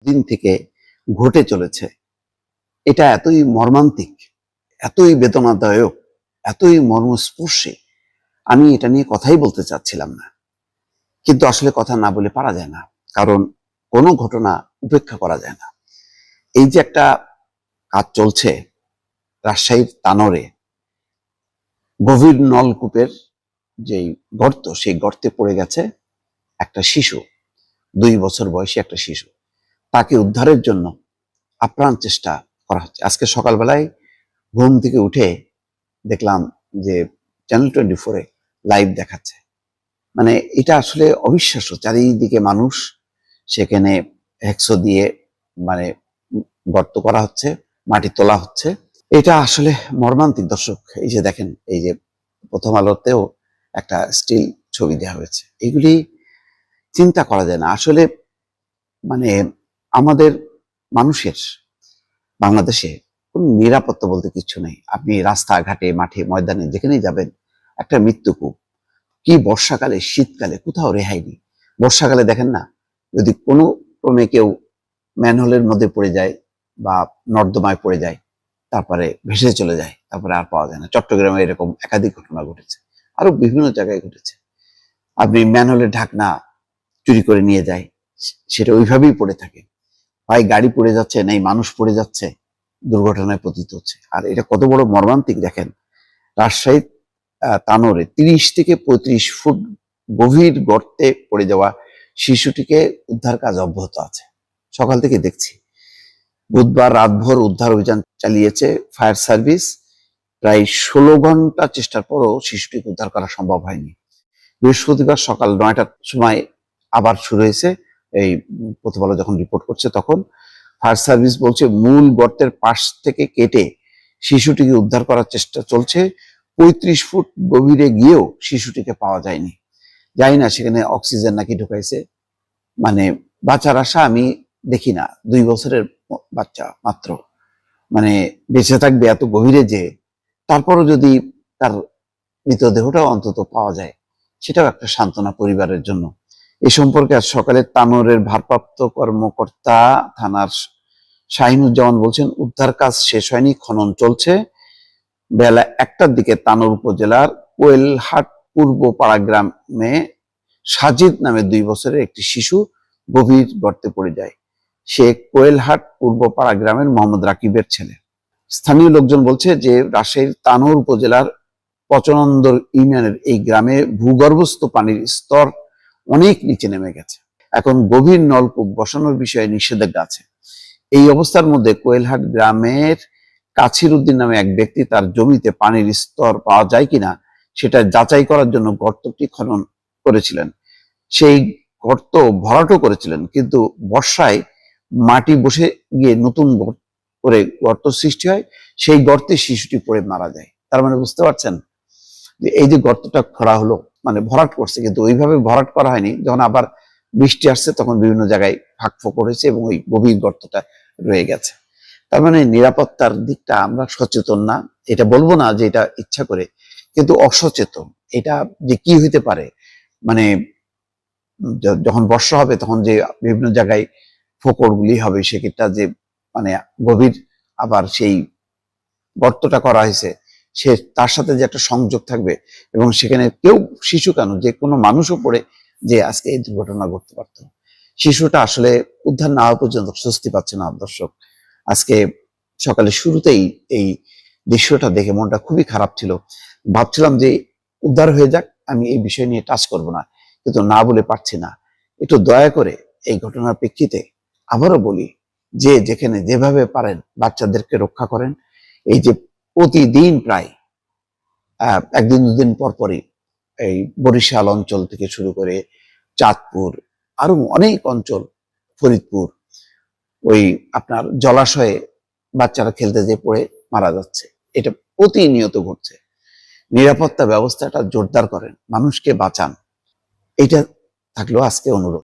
দিন থেকে ঘটে চলেছে, এটা এতই মর্মান্তিক, এতই বেদনাদায়ক, এতই মর্মস্পর্শী, আমি এটা নিয়ে কথাই বলতে চাচ্ছিলাম না। কিন্তু আসলে কথা না বলে পারা যায় না, কারণ কোনো ঘটনা উপেক্ষা করা যায় না। এই যে একটা কাজ চলছে রাজশাহীর তানোরে, গভীর নলকূপের যে গর্ত, সেই গর্তে পড়ে গেছে একটা শিশু, 2 বছর বয়সী একটা শিশু। তাকে উদ্ধারের জন্য আপ্রাণ চেষ্টা করা হচ্ছে। আজকে সকালবেলায় ঘুম থেকে উঠে দেখলাম যে চ্যানেল 24-এ লাইভ দেখাচ্ছে। মানে এটা আসলে অবিশ্বাস্য। চারিদিকে মানুষ, সেখানে হেক্সো দিয়ে মানে গর্ত করা হচ্ছে, মাটি তোলা হচ্ছে। এটা আসলে মর্মান্তিক দর্শক। এই যে দেখেন, এই যে প্রথম আলোতেও একটা স্টিল ছবি দেওয়া হয়েছে। এগুলি চিন্তা করা যায় না আসলে। মানে আমাদের মানুষের বাংলাদেশে কোন নিরাপত্তা বলতে কিছু নেই। আপনি রাস্তাঘাটে, মাঠে, ময়দানে যেখানেই যাবেন একটা মৃত্যুকূপ। কি বর্ষাকালে, শীতকালে, কোথাও রেহাই নেই। বর্ষাকালে দেখেন না, যদি কোনো ক্রমে কেউ ম্যানহোলের মধ্যে পড়ে যায় বা নর্দমায় পড়ে যায়, তারপরে ভেসে চলে যায়, তারপরে আর পাওয়া যায় না। চট্টগ্রামে এরকম একাধিক ঘটনা ঘটেছে, আরো বিভিন্ন জায়গায় ঘটেছে। আপনি ম্যানহোলের ঢাকনা চুরি করে নিয়ে যায়, সেটা ওইভাবেই পড়ে থাকে। হয় গাড়ি পড়ে যাচ্ছে, নাই মানুষ পড়ে যাচ্ছে, দুর্ঘটনায় পতিত হচ্ছে। আর এটা কত বড় মর্মান্তিক দেখেন। রাজশাহী তানোরে 30 থেকে 35 ফুট গভীর গর্তে পড়ে যাওয়া শিশুটিকে উদ্ধার কাজ অব্যাহত আছে। সকাল থেকে দেখছি। বুধবার রাতভর উদ্ধার অভিযান চালিয়েছে ফায়ার সার্ভিস। প্রায় 16 ঘন্টা চেষ্টার পরও শিশুটিকে উদ্ধার করা সম্ভব হয়নি। বৃহস্পতিবার সকাল 9টার সময় আবার শুরু হয়েছে। এই প্রথম আলো যখন রিপোর্ট করছে, তখন ফায়ার সার্ভিস বলছে মূল গর্তের পাশ থেকে কেটে শিশুটিকে উদ্ধার করার চেষ্টা চলছে। 35 ফুট গভীরে গিয়েও শিশুটিকে পাওয়া যায়নি। জানি না সেখানে অক্সিজেন নাকি ঢুকাইছে। মানে বাঁচার আশা আমি দেখি না। 2 বছরের বাচ্চা মাত্র, মানে বেঁচে থাকবে এত গভীরে যে, তারপরও যদি তার মৃতদেহটাও অন্তত পাওয়া যায়, সেটাও একটা সান্ত্বনা পরিবারের জন্য। এ সম্পর্কে আজ সকালে তানোরের ভারপ্রাপ্ত কর্মকর্তা থানার শাহিনুজ্জামান বলছেন, উদ্ধার কাজ শেষ হয়নি, খনন চলছে। বেলা 1টার দিকে তানোর উপজেলার কোয়েলহাট পূর্ব পাড়া গ্রামে সাজিদ নামে 2 বছরের একটি শিশু গভীর গর্তে পড়ে যায়। সে কোয়েলহাট পূর্ব পাড়া গ্রামের মোহাম্মদ রাকিবের ছেলে। স্থানীয় লোকজন বলছে যে রাজশাহীর তানোর উপজেলার পচনন্দর ইউনিয়নের এই গ্রামে ভূগর্ভস্থ পানির স্তর অনেক নিচে নেমে গেছে। এখন গভীর নলকূপ বসানোর বিষয়ে নিষেধাজ্ঞা আছে। এই অবস্থার মধ্যে কোয়েলহাট গ্রামের কাছির উদ্দিন নামে এক ব্যক্তি তার জমিতে পানির স্তর পাওয়া যায় কিনা সেটা যাচাই করার জন্য গর্তটি খনন করেছিলেন। সেই গর্ত ভরাটও করেছিলেন, কিন্তু বর্ষায় মাটি বসে গিয়ে নতুন করে গর্ত সৃষ্টি হয়। সেই গর্তে শিশুটি পড়ে মারা যায়। তার মানে বুঝতে পারছেন যে এই যে গর্তটা খোঁড়া হলো, মানে ভরাট করছে, কিন্তু ওইভাবে ভরাট করা হয়নি। যখন আবার বৃষ্টি আসছে তখন বিভিন্ন জায়গায় ফাঁক ফোকর হয়েছে এবং ওই গভীর গর্তটা রয়ে গেছে। তার মানে নিরাপত্তার দিকটা আমরা সচেতন না। এটা বলবো না যে এটা ইচ্ছা করে, কিন্তু অসচেতন। এটা যে কি হইতে পারে, মানে যখন বর্ষা হবে তখন যে বিভিন্ন জায়গায় ফোকরগুলি হবে, সেক্ষেত্রে যে মানে গভীর, আবার সেই গর্তটা করা হয়েছে, সে তার সাথে যে একটা সংযোগ থাকবে, এবং সেখানে কেউ, শিশু কেন, যে কোনো মানুষও পড়ে যে আজকে এই দুর্ঘটনা ঘটতে পারত। শিশুটা আসলে উদ্ধার না হওয়া পর্যন্ত স্বস্তি পাচ্ছে না দর্শক। আজকে সকালে শুরুতেই এই দৃশ্যটা দেখে মনটা খুবই খারাপ ছিল। ভাবছিলাম যে উদ্ধার হয়ে যাক, আমি এই বিষয় নিয়ে টাচ করব না, কিন্তু না বলে পারছি না। একটু দয়া করে এই ঘটনার প্রেক্ষিতে আবারও বলি যে যেখানে যেভাবে পারেন বাচ্চাদেরকে রক্ষা করেন। এই যে প্রতিদিন প্রায় একদিন দুদিন পর পরই এই বরিশাল অঞ্চল থেকে শুরু করে চাঁদপুর, আরো অনেক অঞ্চল, ফরিদপুর, ওই আপনার জলাশয়ে বাচ্চারা খেলতে যেয়ে পড়ে মারা যাচ্ছে। এটা প্রতিনিয়ত ঘটছে। নিরাপত্তা ব্যবস্থাটা জোরদার করেন, মানুষকে বাঁচান। এটা থাকলো আজকে অনুরোধ।